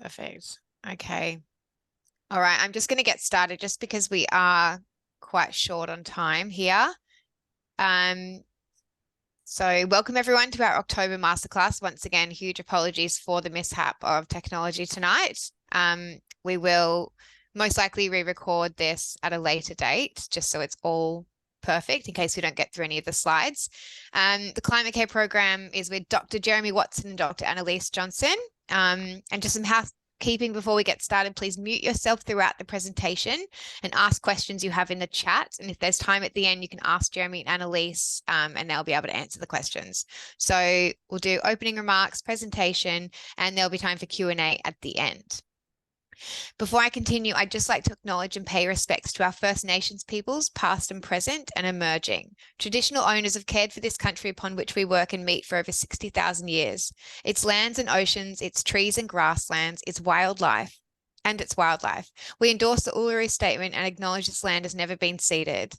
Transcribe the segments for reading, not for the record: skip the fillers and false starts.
Perfect. Okay. All right. I'm just going to get started just because we are quite short on time here. So welcome everyone to our October Masterclass. Once again, huge apologies for the mishap of technology tonight. We will most likely re-record this at a later date, just so it's all perfect in case we don't get through any of the slides. The Climate Care program is with Dr. Jeremy Watson and Dr. Annalise Johnson. And just some housekeeping before we get started, please mute yourself throughout the presentation and ask questions you have in the chat. And if there's time at the end, you can ask Jeremy and Annalise and they'll be able to answer the questions. So we'll do opening remarks, presentation, and there'll be time for Q&A at the end. Before I continue, I'd just like to acknowledge and pay respects to our First Nations peoples, past and present and emerging. Traditional owners have cared for this country upon which we work and meet for over 60,000 years. Its lands and oceans, its trees and grasslands, its wildlife. We endorse the Uluru Statement and acknowledge this land has never been ceded.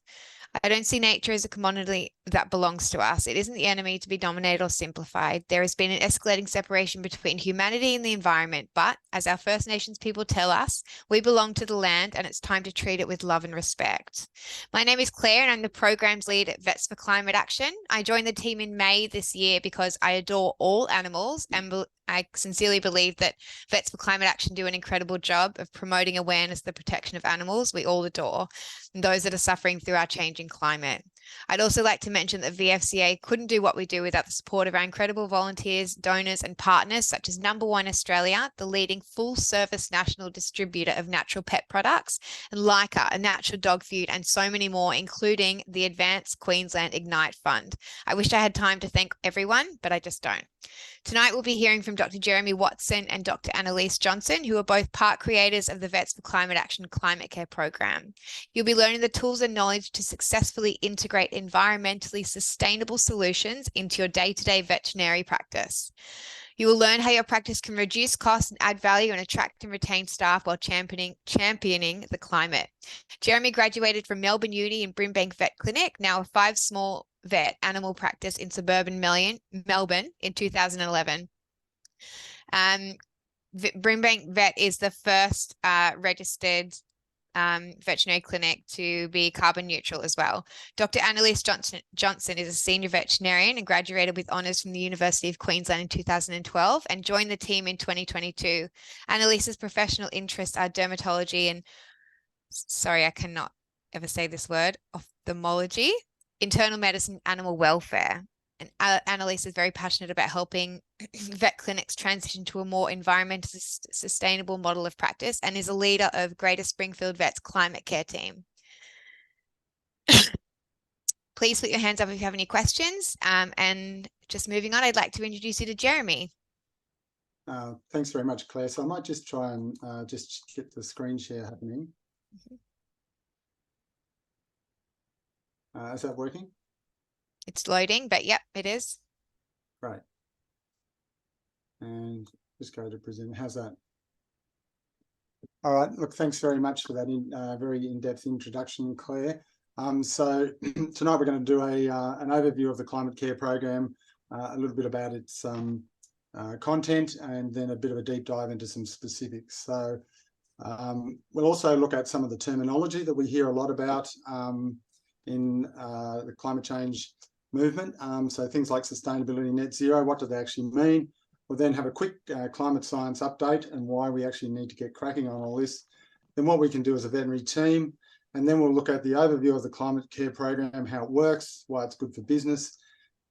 I don't see nature as a commodity that belongs to us. It isn't the enemy to be dominated or simplified. There has been an escalating separation between humanity and the environment, but as our First Nations people tell us, we belong to the land and it's time to treat it with love and respect. My name is Claire and I'm the programs lead at Vets for Climate Action. I joined the team in May this year because I adore all animals and I sincerely believe that Vets for Climate Action do an incredible job of promoting awareness of the protection of animals we all adore, and those that are suffering through our changing climate. I'd also like to mention that VFCA couldn't do what we do without the support of our incredible volunteers, donors and partners such as Number One Australia, the leading full-service national distributor of natural pet products, and Leica, a natural dog food, and so many more, including the Advanced Queensland Ignite Fund. I wish I had time to thank everyone, but I just don't. Tonight, we'll be hearing from Dr. Jeremy Watson and Dr. Annalise Johnson, who are both part creators of the Vets for Climate Action Climate Care program. You'll be learning the tools and knowledge to successfully integrate environmentally sustainable solutions into your day-to-day veterinary practice. You will learn how your practice can reduce costs and add value and attract and retain staff while championing the climate. Jeremy graduated from Melbourne Uni and Brimbank Vet Clinic, now a 5 small vet animal practice in suburban Melbourne in 2011. Brimbank Vet is the first registered veterinary clinic to be carbon neutral as well. Dr. Annalise Johnson is a senior veterinarian and graduated with honours from the University of Queensland in 2012 and joined the team in 2022. Annalise's professional interests are dermatology and, sorry, I cannot ever say this word, ophthalmology, internal medicine, animal welfare. And Annalise is very passionate about helping vet clinics transition to a more environmentally sustainable model of practice and is a leader of Greater Springfield Vets Climate Care team. Please put your hands up if you have any questions. And just moving on, I'd like to introduce you to Jeremy. Thanks very much, Claire. So I might just try and just get the screen share happening. Is that working? It's loading, but yep, it is. Great. And just go to present. How's that? All right. Look, thanks very much for that very in-depth introduction, Claire. So tonight we're going to do an overview of the Climate Care program, a little bit about its content, and then a bit of a deep dive into some specifics. So we'll also look at some of the terminology that we hear a lot about in the climate change movement. So things like sustainability, net zero, what do they actually mean? We'll then have a quick climate science update and why we actually need to get cracking on all this. Then what we can do as a veterinary team, and then we'll look at the overview of the Climate Care program, how it works, why it's good for business,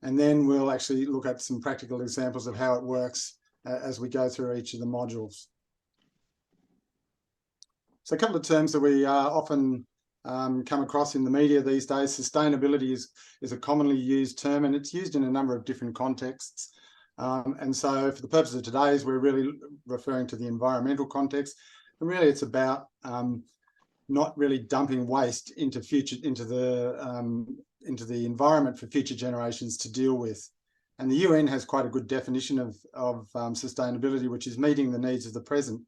and then we'll actually look at some practical examples of how it works as we go through each of the modules. So a couple of terms that we often come across in the media these days. Sustainability is a commonly used term, and it's used in a number of different contexts. And so for the purpose of today's, we're really referring to the environmental context. And really it's about not really dumping waste into the environment for future generations to deal with. And the UN has quite a good definition of sustainability, which is meeting the needs of the present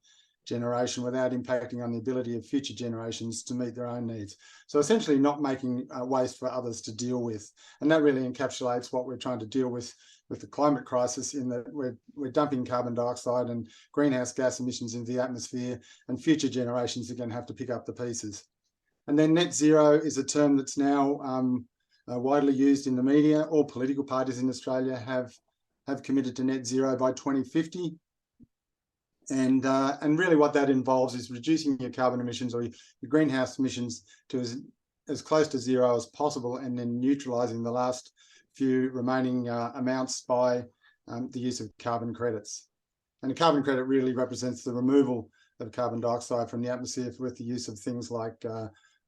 generation without impacting on the ability of future generations to meet their own needs. So essentially not making waste for others to deal with. And that really encapsulates what we're trying to deal with the climate crisis, in that we're dumping carbon dioxide and greenhouse gas emissions into the atmosphere, and future generations are going to have to pick up the pieces. And then net zero is a term that's now widely used in the media. All political parties in Australia have committed to net zero by 2050. And really what that involves is reducing your carbon emissions or your greenhouse emissions to as close to zero as possible, and then neutralising the last few remaining amounts by the use of carbon credits. And a carbon credit really represents the removal of carbon dioxide from the atmosphere with the use of things like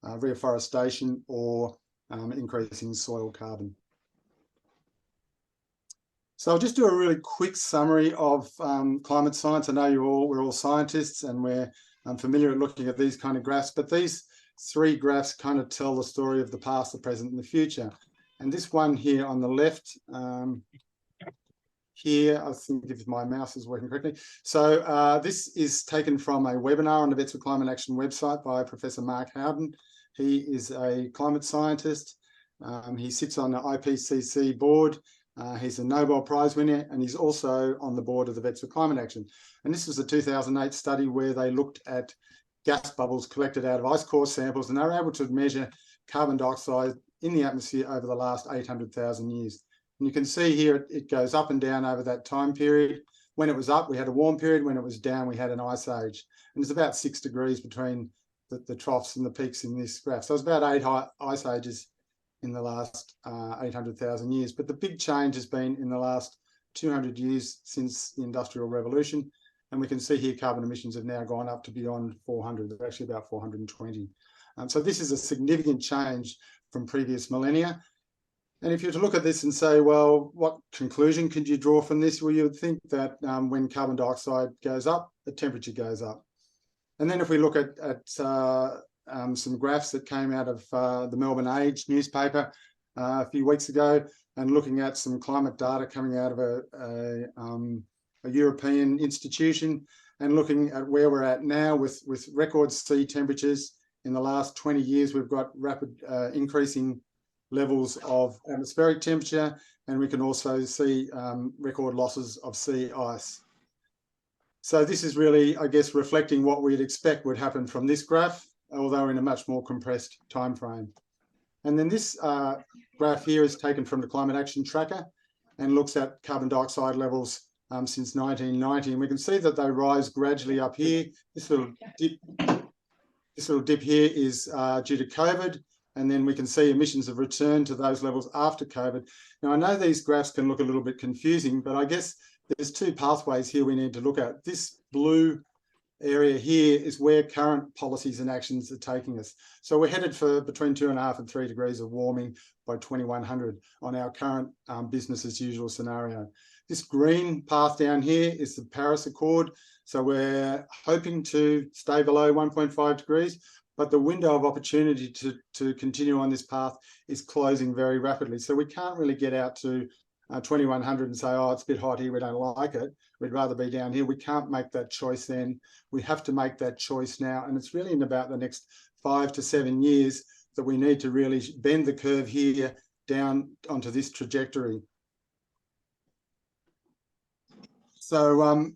reforestation or increasing soil carbon. So I'll just do a really quick summary of climate science. I know we're all scientists, and we're familiar with looking at these kind of graphs, but these three graphs kind of tell the story of the past, the present, and the future. And this one here on the left, here, I think if my mouse is working correctly. So this is taken from a webinar on the Vets for Climate Action website by Professor Mark Howden. He is a climate scientist. He sits on the IPCC board. He's a Nobel Prize winner, and he's also on the board of the Vets for Climate Action. And this was a 2008 study where they looked at gas bubbles collected out of ice core samples, and they were able to measure carbon dioxide in the atmosphere over the last 800,000 years. And you can see here it goes up and down over that time period. When it was up, we had a warm period. When it was down, we had an ice age. And there's about 6 degrees between the troughs and the peaks in this graph. So it's about 8 ice ages in the last 800,000 years. But the big change has been in the last 200 years since the Industrial Revolution. And we can see here carbon emissions have now gone up to beyond 400. They're actually about 420. So this is a significant change from previous millennia. And if you were to look at this and say, well, what conclusion could you draw from this? Well, you would think that when carbon dioxide goes up, the temperature goes up. And then if we look at some graphs that came out of the Melbourne Age newspaper a few weeks ago, and looking at some climate data coming out of a European institution, and looking at where we're at now with record sea temperatures. In the last 20 years, we've got rapid increasing levels of atmospheric temperature, and we can also see record losses of sea ice. So this is really, I guess, reflecting what we'd expect would happen from this graph, although in a much more compressed time frame. And then this graph here is taken from the Climate Action Tracker and looks at carbon dioxide levels since 1990. And we can see that they rise gradually up here. This little dip here is due to COVID. And then we can see emissions have returned to those levels after COVID. Now, I know these graphs can look a little bit confusing, but I guess there's two pathways here we need to look at. This blue area here is where current policies and actions are taking us. So we're headed for between 2.5 and 3 degrees of warming by 2100 on our current business as usual scenario. This green path down here is the Paris Accord. So we're hoping to stay below 1.5 degrees, but the window of opportunity to continue on this path is closing very rapidly. So we can't really get out to 2100 and say, oh, it's a bit hot here, we don't like it. We'd rather be down here. We can't make that choice then. We have to make that choice now. And it's really in about the next 5 to 7 years that we need to really bend the curve here down onto this trajectory. So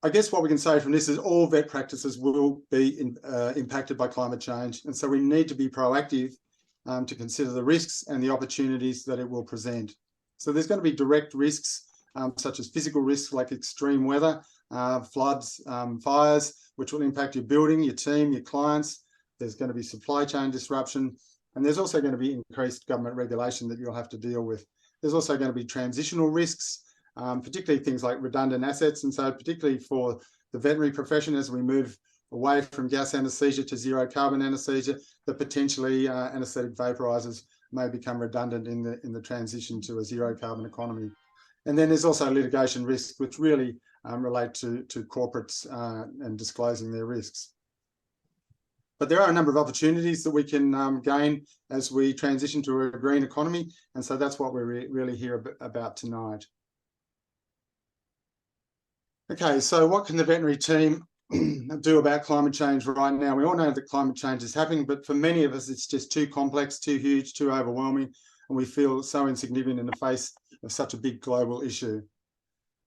I guess what we can say from this is all vet practices will be impacted by climate change. And so we need to be proactive to consider the risks and the opportunities that it will present. So there's going to be direct risks, such as physical risks like extreme weather, floods, fires, which will impact your building, your team, your clients. There's going to be supply chain disruption. And there's also going to be increased government regulation that you'll have to deal with. There's also going to be transitional risks, particularly things like redundant assets. And so particularly for the veterinary profession, as we move away from gas anesthesia to zero carbon anesthesia, that potentially anesthetic vaporizers may become redundant in the transition to a zero carbon economy. And then there's also litigation risks, which really relate to corporates and disclosing their risks. But there are a number of opportunities that we can gain as we transition to a green economy. And so that's what we're really here about tonight. Okay, so what can the veterinary team do about climate change right now? We all know that climate change is happening, but for many of us, it's just too complex, too huge, too overwhelming, and we feel so insignificant in the face of such a big global issue.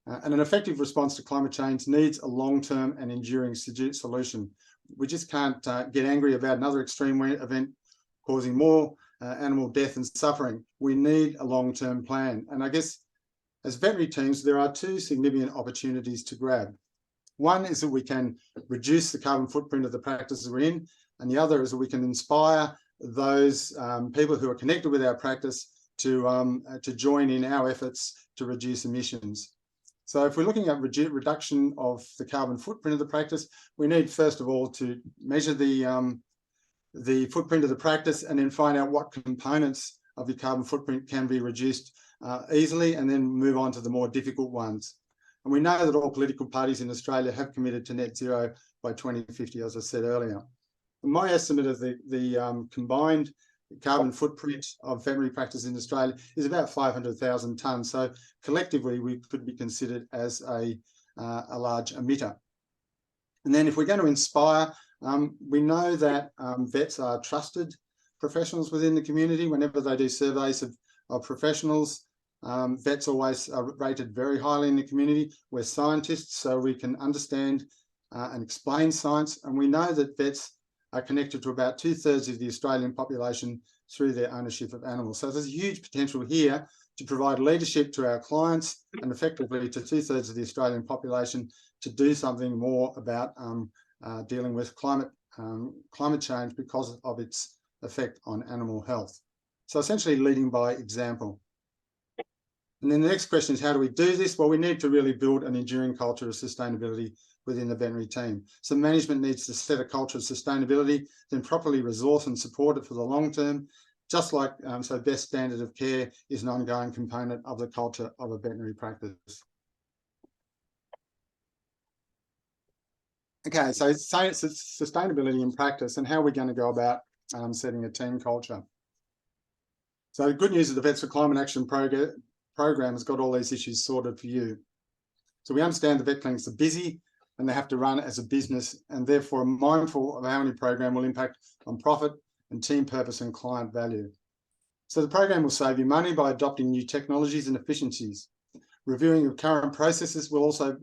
And an effective response to climate change needs a long-term and enduring solution. We just can't get angry about another extreme event causing more animal death and suffering. We need a long-term plan. And I guess as veterinary teams, there are two significant opportunities to grab. One is that we can reduce the carbon footprint of the practices we're in, and the other is that we can inspire those people who are connected with our practice to join in our efforts to reduce emissions. So if we're looking at reduction of the carbon footprint of the practice, we need first of all to measure the footprint of the practice and then find out what components of your carbon footprint can be reduced easily, and then move on to the more difficult ones. And we know that all political parties in Australia have committed to net zero by 2050, as I said earlier. And my estimate of the combined carbon footprint of veterinary practice in Australia is about 500,000 tonnes. So collectively, we could be considered as a large emitter. And then if we're going to inspire, we know that vets are trusted professionals within the community. Whenever they do surveys of professionals, vets always are rated very highly in the community. We're scientists, so we can understand and explain science. And we know that vets are connected to about 2/3 of the Australian population through their ownership of animals. So there's a huge potential here to provide leadership to our clients and effectively to 2/3 of the Australian population to do something more about dealing with climate change because of its effect on animal health. So essentially leading by example. And then the next question is, how do we do this? Well, we need to really build an enduring culture of sustainability within the veterinary team. So management needs to set a culture of sustainability, then properly resource and support it for the long term, just like, so best standard of care is an ongoing component of the culture of a veterinary practice. Okay, so sustainability in practice and how we're going to go about setting a team culture. So the good news is the Vets for Climate Action program has got all these issues sorted for you. So we understand the vet clinics are busy and they have to run as a business, and therefore are mindful of how any program will impact on profit and team purpose and client value. So the program will save you money by adopting new technologies and efficiencies. Reviewing of current processes will also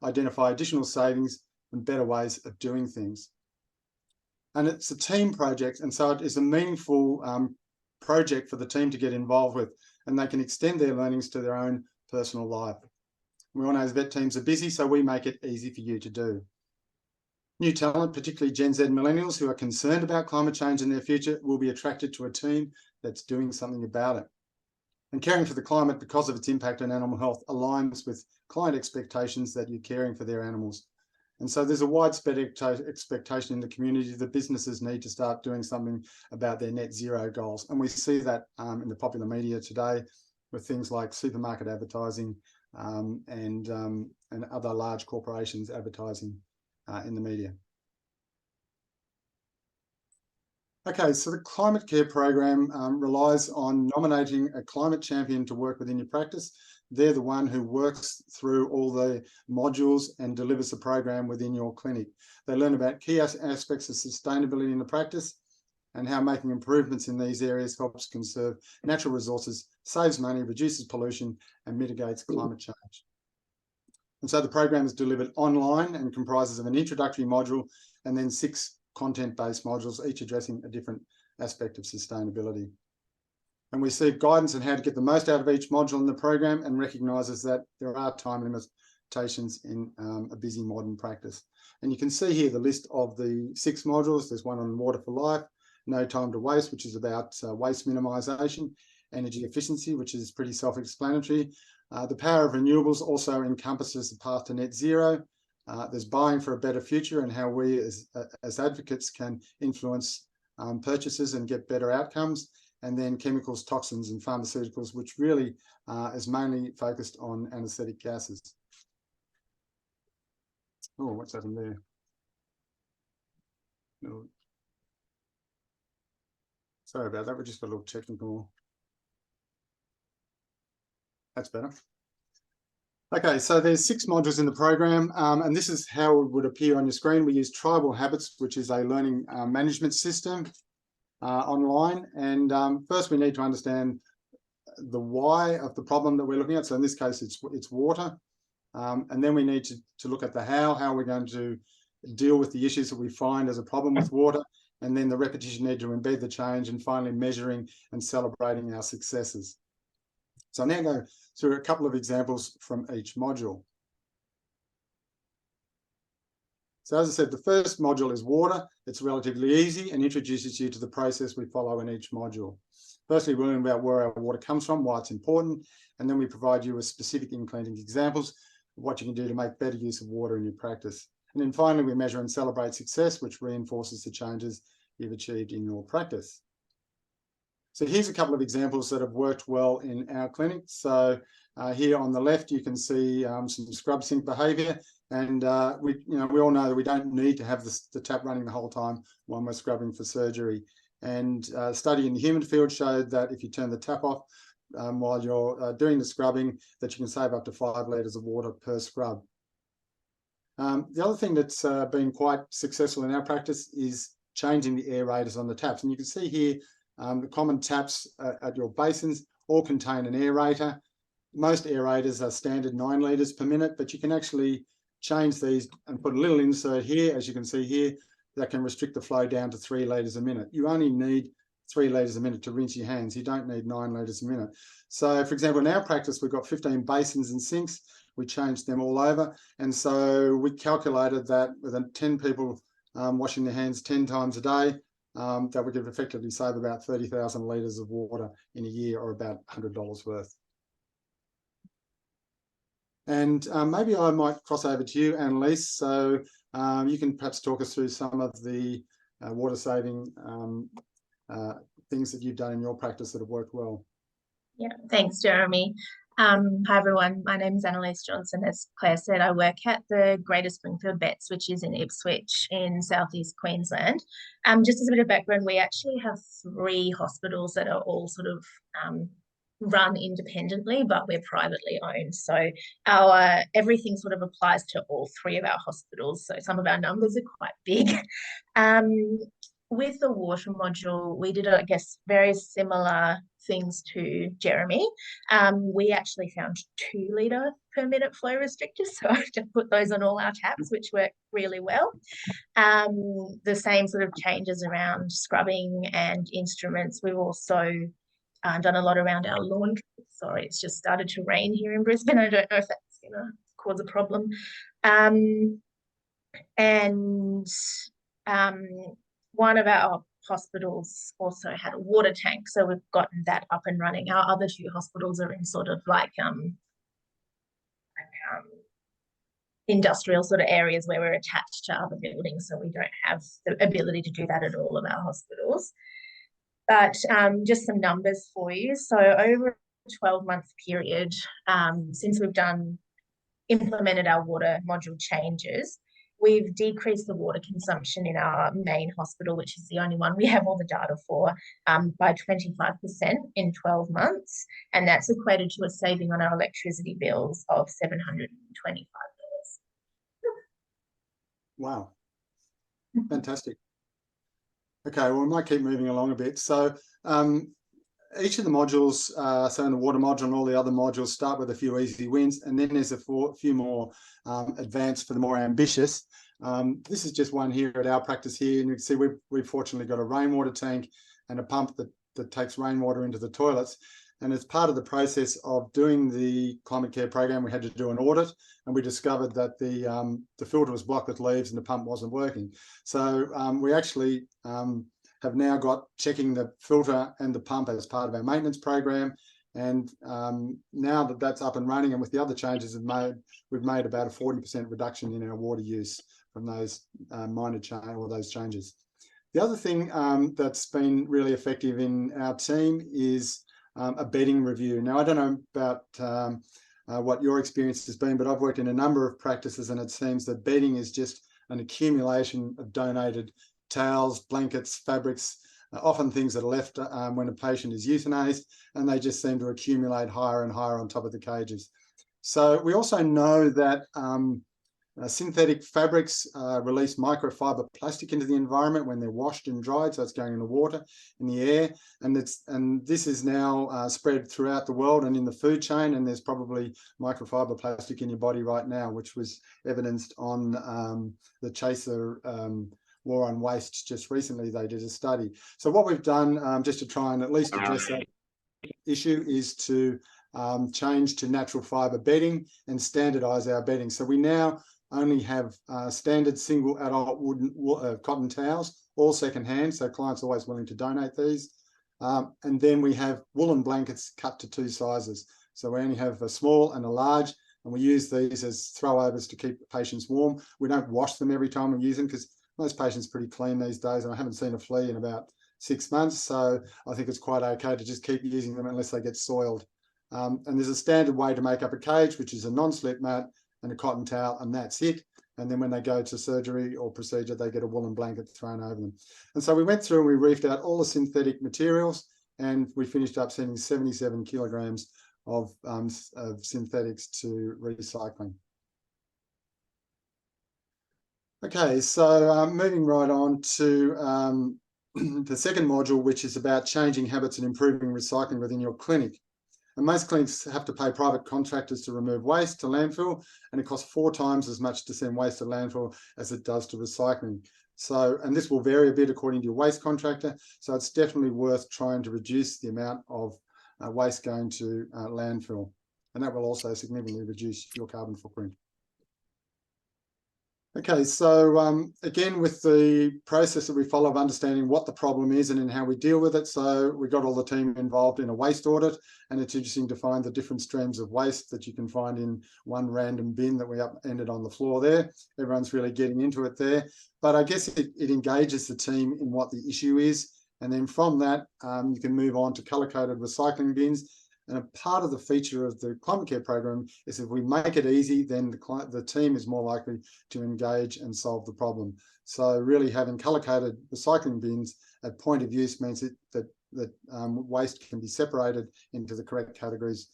identify additional savings and better ways of doing things. And it's a team project, and so it is a meaningful project for the team to get involved with, and they can extend their learnings to their own personal life. We all know vet teams are busy, so we make it easy for you to do. New talent, particularly Gen Z millennials who are concerned about climate change in their future, will be attracted to a team that's doing something about it. And caring for the climate because of its impact on animal health aligns with client expectations that you're caring for their animals. And so there's a widespread expectation in the community that businesses need to start doing something about their net zero goals. And we see that in the popular media today with things like supermarket advertising and other large corporations advertising in the media. Okay, so the Climate Care program relies on nominating a climate champion to work within your practice. They're the one who works through all the modules and delivers the program within your clinic. They learn about key aspects of sustainability in the practice and how making improvements in these areas helps conserve natural resources, saves money, reduces pollution, and mitigates climate change. And so the program is delivered online and comprises of an introductory module and then 6 content-based modules, each addressing a different aspect of sustainability. And we see guidance on how to get the most out of each module in the program, and recognises that there are time limitations in a busy modern practice. And you can see here the list of the 6 modules. There's one on Water for Life, No Time to Waste, which is about waste minimisation, energy efficiency, which is pretty self-explanatory. The power of renewables also encompasses the path to net zero. There's buying for a better future and how we as advocates can influence purchases and get better outcomes. And then chemicals, toxins and pharmaceuticals, which really is mainly focused on anaesthetic gases. Oh, what's happened there? No. Sorry about that, we just got a little technical. That's better. Okay, so there's 6 modules in the program, and this is how it would appear on your screen. We use Tribal Habits, which is a learning management system online. And first we need to understand the why of the problem that we're looking at. So in this case, it's water. And then we need to look at the how we're going to deal with the issues that we find as a problem with water. And then the repetition need to embed the change, and finally measuring and celebrating our successes. So I'll now go through a couple of examples from each module. So as I said, the first module is water. It's relatively easy and introduces you to the process we follow in each module. Firstly, we learn about where our water comes from, why it's important, and then we provide you with specific in-clinic examples of what you can do to make better use of water in your practice. And then finally, we measure and celebrate success, which reinforces the changes you've achieved in your practice. So here's a couple of examples that have worked well in our clinic. So here on the left, you can see some scrub sink behaviour. And we all know that we don't need to have the tap running the whole time when we're scrubbing for surgery. And a study in the human field showed that if you turn the tap off while you're doing the scrubbing, that you can save up to 5 litres of water per scrub. The other thing that's been quite successful in our practice is changing the aerators on the taps. And you can see here the common taps at your basins all contain an aerator. Most aerators are standard 9 litres per minute, but you can actually change these and put a little insert here, as you can see here, that can restrict the flow down to 3 litres a minute. You only need 3 litres a minute to rinse your hands. You don't need 9 litres a minute. So, for example, in our practice, we've got 15 basins and sinks. We changed them all over. And so we calculated that with 10 people washing their hands 10 times a day, that we could effectively save about 30,000 litres of water in a year, or about $100 worth. And maybe I might cross over to you, Annalise, so you can perhaps talk us through some of the water saving things that you've done in your practice that have worked well. Yeah, thanks, Jeremy. Hi, everyone. My name is Annalise Johnson. As Claire said, I work at the Greater Springfield Vets, which is in Ipswich in southeast Queensland. Just as a bit of background, we actually have 3 hospitals that are all sort of run independently, but we're privately owned. So our everything sort of applies to all 3 of our hospitals. So some of our numbers are quite big. With the water module, we did, I guess, very similar things to Jeremy. We actually found 2 litre per minute flow restrictors, so I just put those on all our taps, which work really well. The same sort of changes around scrubbing and instruments. We've also done a lot around our laundry. Sorry, it's just started to rain here in Brisbane. I don't know if that's going to cause a problem. One of our hospitals also had a water tank, so we've gotten that up and running. Our other 2 hospitals are in sort of like industrial sort of areas where we're attached to other buildings, so we don't have the ability to do that at all of our hospitals. But just some numbers for you. So over a 12-month period, since we've implemented our water module changes, we've decreased the water consumption in our main hospital, which is the only one we have all the data for, by 25% in 12 months. And that's equated to a saving on our electricity bills of $725. Wow. Fantastic. Okay, well, we might keep moving along a bit. So each of the modules, so in the water module and all the other modules, start with a few easy wins, and then there's a few more advanced for the more ambitious. This is just one here at our practice here, and you can see we've fortunately got a rainwater tank and a pump that takes rainwater into the toilets. And as part of the process of doing the climate care program, we had to do an audit, and we discovered that the filter was blocked with leaves and the pump wasn't working. So we actually have now got checking the filter and the pump as part of our maintenance program. And now that that's up and running, and with the other changes we've made about a 40% reduction in our water use from those those changes. The other thing that's been really effective in our team is a bedding review. Now, I don't know about what your experience has been, but I've worked in a number of practices, and it seems that bedding is just an accumulation of donated towels, blankets, fabrics, often things that are left when a patient is euthanized, and they just seem to accumulate higher and higher on top of the cages. So we also know that synthetic fabrics release microfiber plastic into the environment when they're washed and dried, so it's going in the water, in the air, and this is now spread throughout the world and in the food chain, and there's probably microfiber plastic in your body right now, which was evidenced on the Chaser War on Waste just recently. They did a study. So what we've done, just to try and at least address that issue, is to change to natural fiber bedding and standardize our bedding. So we now only have standard single adult wooden cotton towels, all secondhand, so clients are always willing to donate these. And then we have woolen blankets cut to 2 sizes. So we only have a small and a large, and we use these as throwovers to keep patients warm. We don't wash them every time we use them because most patients are pretty clean these days, and I haven't seen a flea in about 6 months. So I think it's quite okay to just keep using them unless they get soiled. And there's a standard way to make up a cage, which is a non-slip mat and a cotton towel, and that's it. And then when they go to surgery or procedure, they get a woolen blanket thrown over them. And so we went through and we reefed out all the synthetic materials, and we finished up sending 77 kilograms of synthetics to recycling. Okay, so moving right on to the second module, which is about changing habits and improving recycling within your clinic. And most clinics have to pay private contractors to remove waste to landfill, and it costs 4 times as much to send waste to landfill as it does to recycling. So, and this will vary a bit according to your waste contractor. So it's definitely worth trying to reduce the amount of waste going to landfill. And that will also significantly reduce your carbon footprint. Okay, so again, with the process that we follow of understanding what the problem is and then how we deal with it. So we got all the team involved in a waste audit, and it's interesting to find the different streams of waste that you can find in one random bin that we upended on the floor there. Everyone's really getting into it there. But I guess it engages the team in what the issue is. And then from that, you can move on to color-coded recycling bins. And a part of the feature of the Climate Care program is if we make it easy, then the team is more likely to engage and solve the problem. So really having color-coded recycling bins at point of use means that waste can be separated into the correct categories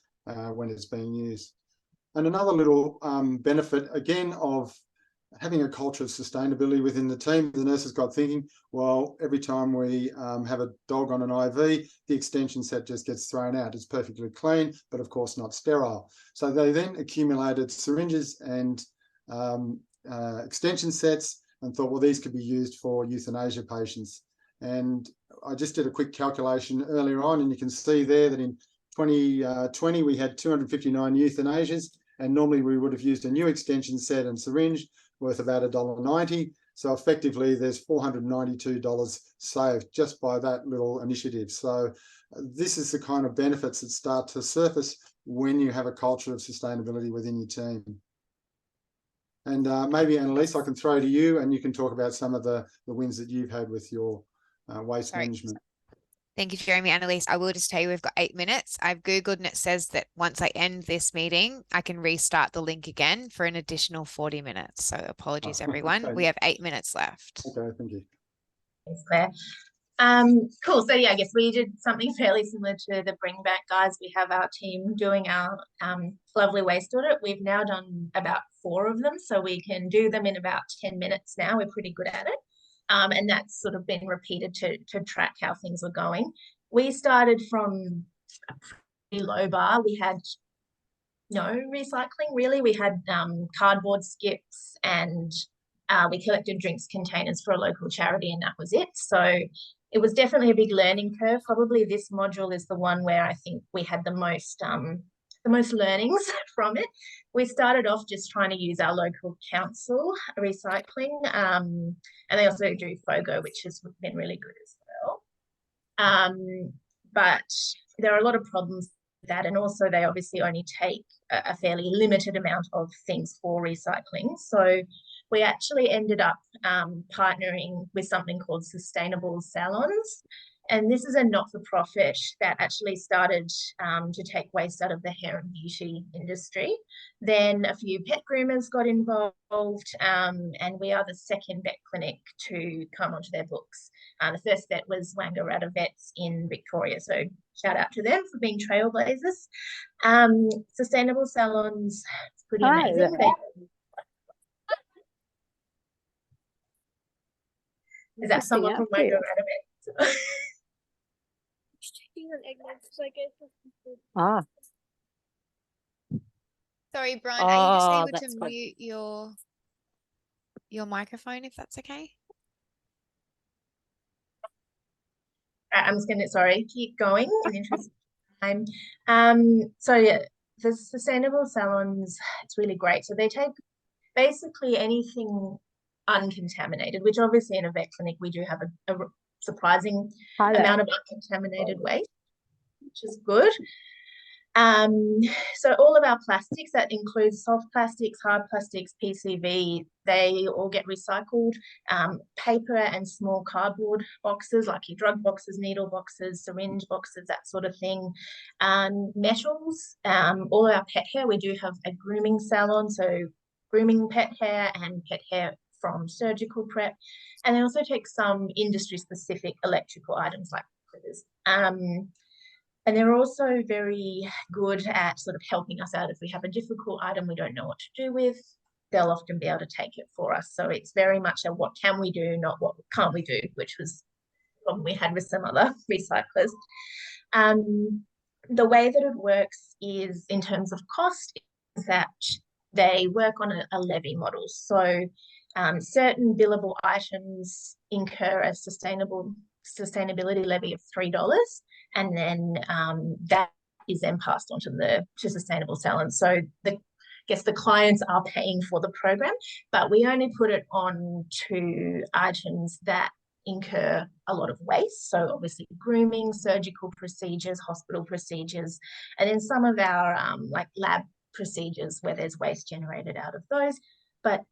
when it's being used. And another little benefit, again, of having a culture of sustainability within the team, the nurses got thinking, well, every time we have a dog on an IV, the extension set just gets thrown out. It's perfectly clean, but of course not sterile. So they then accumulated syringes and extension sets and thought, well, these could be used for euthanasia patients. And I just did a quick calculation earlier on, and you can see there that in 2020, we had 259 euthanasias, and normally we would have used a new extension set and syringe worth about $1.90. So effectively there's $492 saved just by that little initiative. So this is the kind of benefits that start to surface when you have a culture of sustainability within your team. And maybe, Annalise, I can throw to you and you can talk about some of the wins that you've had with your waste management. Thank you, Jeremy. Annalise, I will just tell you we've got 8 minutes. I've Googled and it says that once I end this meeting, I can restart the link again for an additional 40 minutes. So apologies, everyone. Okay. We have 8 minutes left. Okay, thank you. Thanks, Claire. Cool. So yeah, I guess we did something fairly similar to the Bring Back guys. We have our team doing our lovely waste audit. We've now done about 4 of them, so we can do them in about 10 minutes now. We're pretty good at it. And that's sort of been repeated to track how things were going. We started from a pretty low bar. We had no recycling, really. We had cardboard skips, and we collected drinks containers for a local charity, and that was it. So it was definitely a big learning curve. Probably this module is the one where I think we had the most learnings from it. We started off just trying to use our local council recycling, and they also do FOGO, which has been really good as well. But there are a lot of problems with that, and also they obviously only take a fairly limited amount of things for recycling. So we actually ended up partnering with something called Sustainable Salons. And this is a not-for-profit that actually started to take waste out of the hair and beauty industry. Then a few pet groomers got involved, and we are the second vet clinic to come onto their books. The first vet was Wangaratta Vets in Victoria, so shout out to them for being trailblazers. Sustainable salons, it's pretty amazing. Is that someone from where you're out of it? Ah, Sorry, Brian, are you just Oh, able that's to good. mute your microphone if that's okay? I'm just going to, sorry, keep going in the interest of time. So yeah, the sustainable salons, it's really great. So they take basically anything uncontaminated, which obviously in a vet clinic, we do have a surprising Hi there. amount of uncontaminated waste, which is good. So all of our plastics, that includes soft plastics, hard plastics, PCV, they all get recycled. Paper and small cardboard boxes, like your drug boxes, needle boxes, syringe boxes, that sort of thing. Metals, all of our pet hair, we do have a grooming salon, so grooming pet hair and pet hair from surgical prep. And they also take some industry-specific electrical items like critters. And they're also very good at sort of helping us out if we have a difficult item we don't know what to do with. They'll often be able to take it for us. So it's very much a what can we do, not what can't we do, which was the problem we had with some other recyclers. The way that it works is in terms of cost is that they work on a levy model. So certain billable items incur a sustainability levy of $3. And then that is then passed on to sustainable salons. So I guess the clients are paying for the program, but we only put it on to items that incur a lot of waste. So obviously grooming, surgical procedures, hospital procedures, and then some of our like lab procedures where there's waste generated out of those. But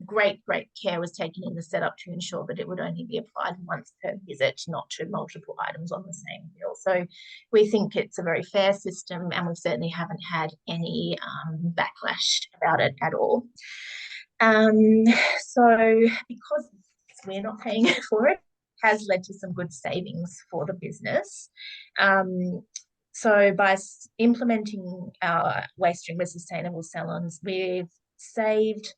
great care was taken in the setup to ensure that it would only be applied once per visit, not to multiple items on the same bill. So we think it's a very fair system, and we certainly haven't had any backlash about it at all. So because we're not paying for it, has led to some good savings for the business. So by implementing our waste stream with sustainable salons, we've saved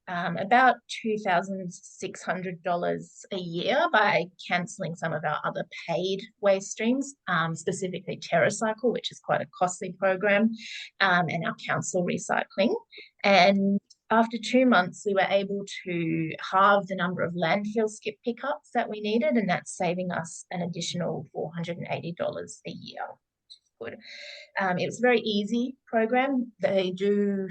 about $2,600 a year by cancelling some of our other paid waste streams, specifically TerraCycle, which is quite a costly program, and our council recycling. And after 2 months, we were able to halve the number of landfill skip pickups that we needed, and that's saving us an additional $480 a year. Good. It was a very easy program. They do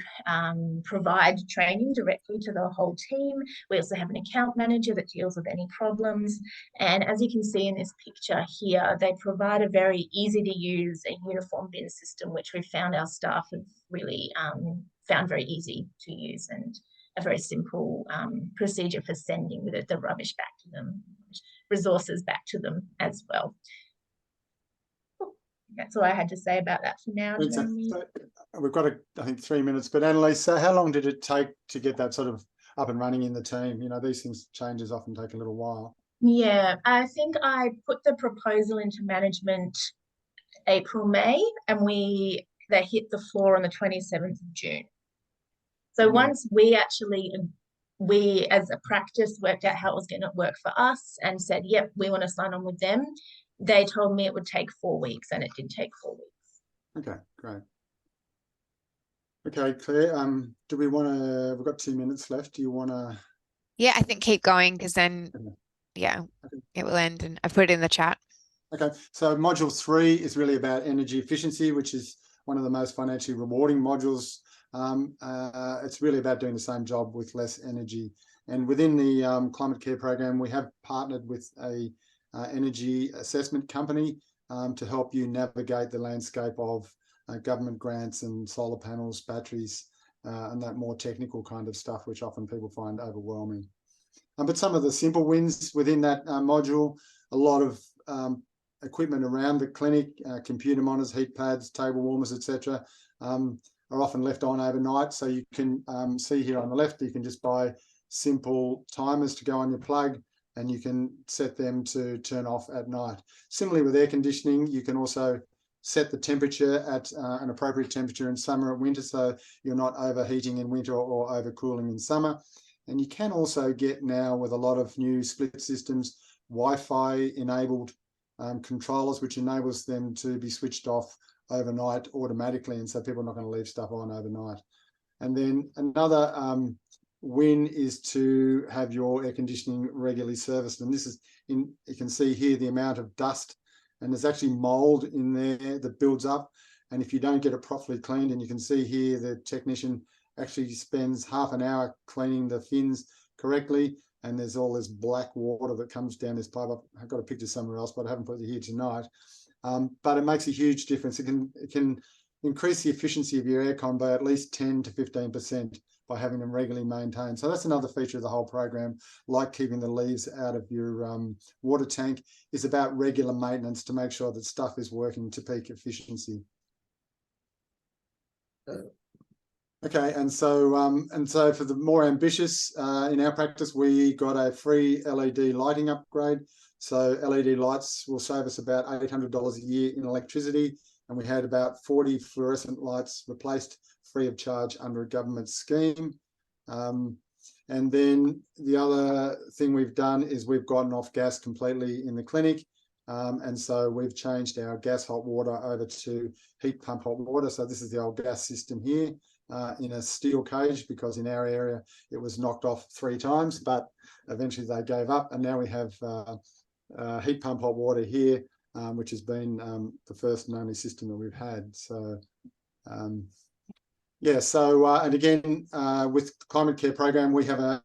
provide training directly to the whole team. We also have an account manager that deals with any problems. And as you can see in this picture here, they provide a very easy to use a uniform bin system, which we found our staff have really found very easy to use, and a very simple procedure for sending the rubbish back to them, resources back to them as well. That's all I had to say about that for now. So we've got, I think, 3 minutes. But Annalise, so how long did it take to get that sort of up and running in the team? You know, these changes often take a little while. Yeah, I think I put the proposal into management April, May, and they hit the floor on the 27th of June. So once we as a practice worked out how it was going to work for us and said, yep, we want to sign on with them, they told me it would take 4 weeks, and it did take 4 weeks. Okay, great. Okay, Claire, do we want to, we've got 2 minutes left. Do you want to? Yeah, I think keep going, because then, okay. It will end, and I've put it in the chat. Okay, so module 3 is really about energy efficiency, which is one of the most financially rewarding modules. It's really about doing the same job with less energy. And within the climate care program, we have partnered with a energy assessment company to help you navigate the landscape of government grants and solar panels, batteries, and that more technical kind of stuff, which often people find overwhelming. But some of the simple wins within that module, a lot of equipment around the clinic, computer monitors, heat pads, table warmers, etc., are often left on overnight. So you can see here on the left, you can just buy simple timers to go on your plug. and you can set them to turn off at night. Similarly with air conditioning, you can also set the temperature at an appropriate temperature in summer and winter, so you're not overheating in winter or overcooling in summer. And you can also get now, with a lot of new split systems, Wi-Fi enabled controllers, which enables them to be switched off overnight automatically, and so people are not going to leave stuff on overnight. And then another win is to have your air conditioning regularly serviced. And this is you can see here the amount of dust, and there's actually mold in there that builds up. And if you don't get it properly cleaned, and you can see here the technician actually spends half an hour cleaning the fins correctly, and there's all this black water that comes down this pipe. I've got a picture somewhere else, but I haven't put it here tonight. But it makes a huge difference. It can increase the efficiency of your aircon by at least 10 to 15% by having them regularly maintained. So that's another feature of the whole program, like keeping the leaves out of your water tank, is about regular maintenance to make sure that stuff is working to peak efficiency. Okay, and so for the more ambitious in our practice, we got a free LED lighting upgrade. So LED lights will save us about $800 a year in electricity, and we had about 40 fluorescent lights replaced free of charge under a government scheme. And then the other thing we've done is we've gotten off gas completely in the clinic. And so we've changed our gas hot water over to heat pump hot water. So this is the old gas system here in a steel cage, because in our area it was knocked off 3 times, but eventually they gave up. And now we have heat pump hot water here, which has been the first and only system that we've had. So yeah, so and again, with the Climate Care program, we have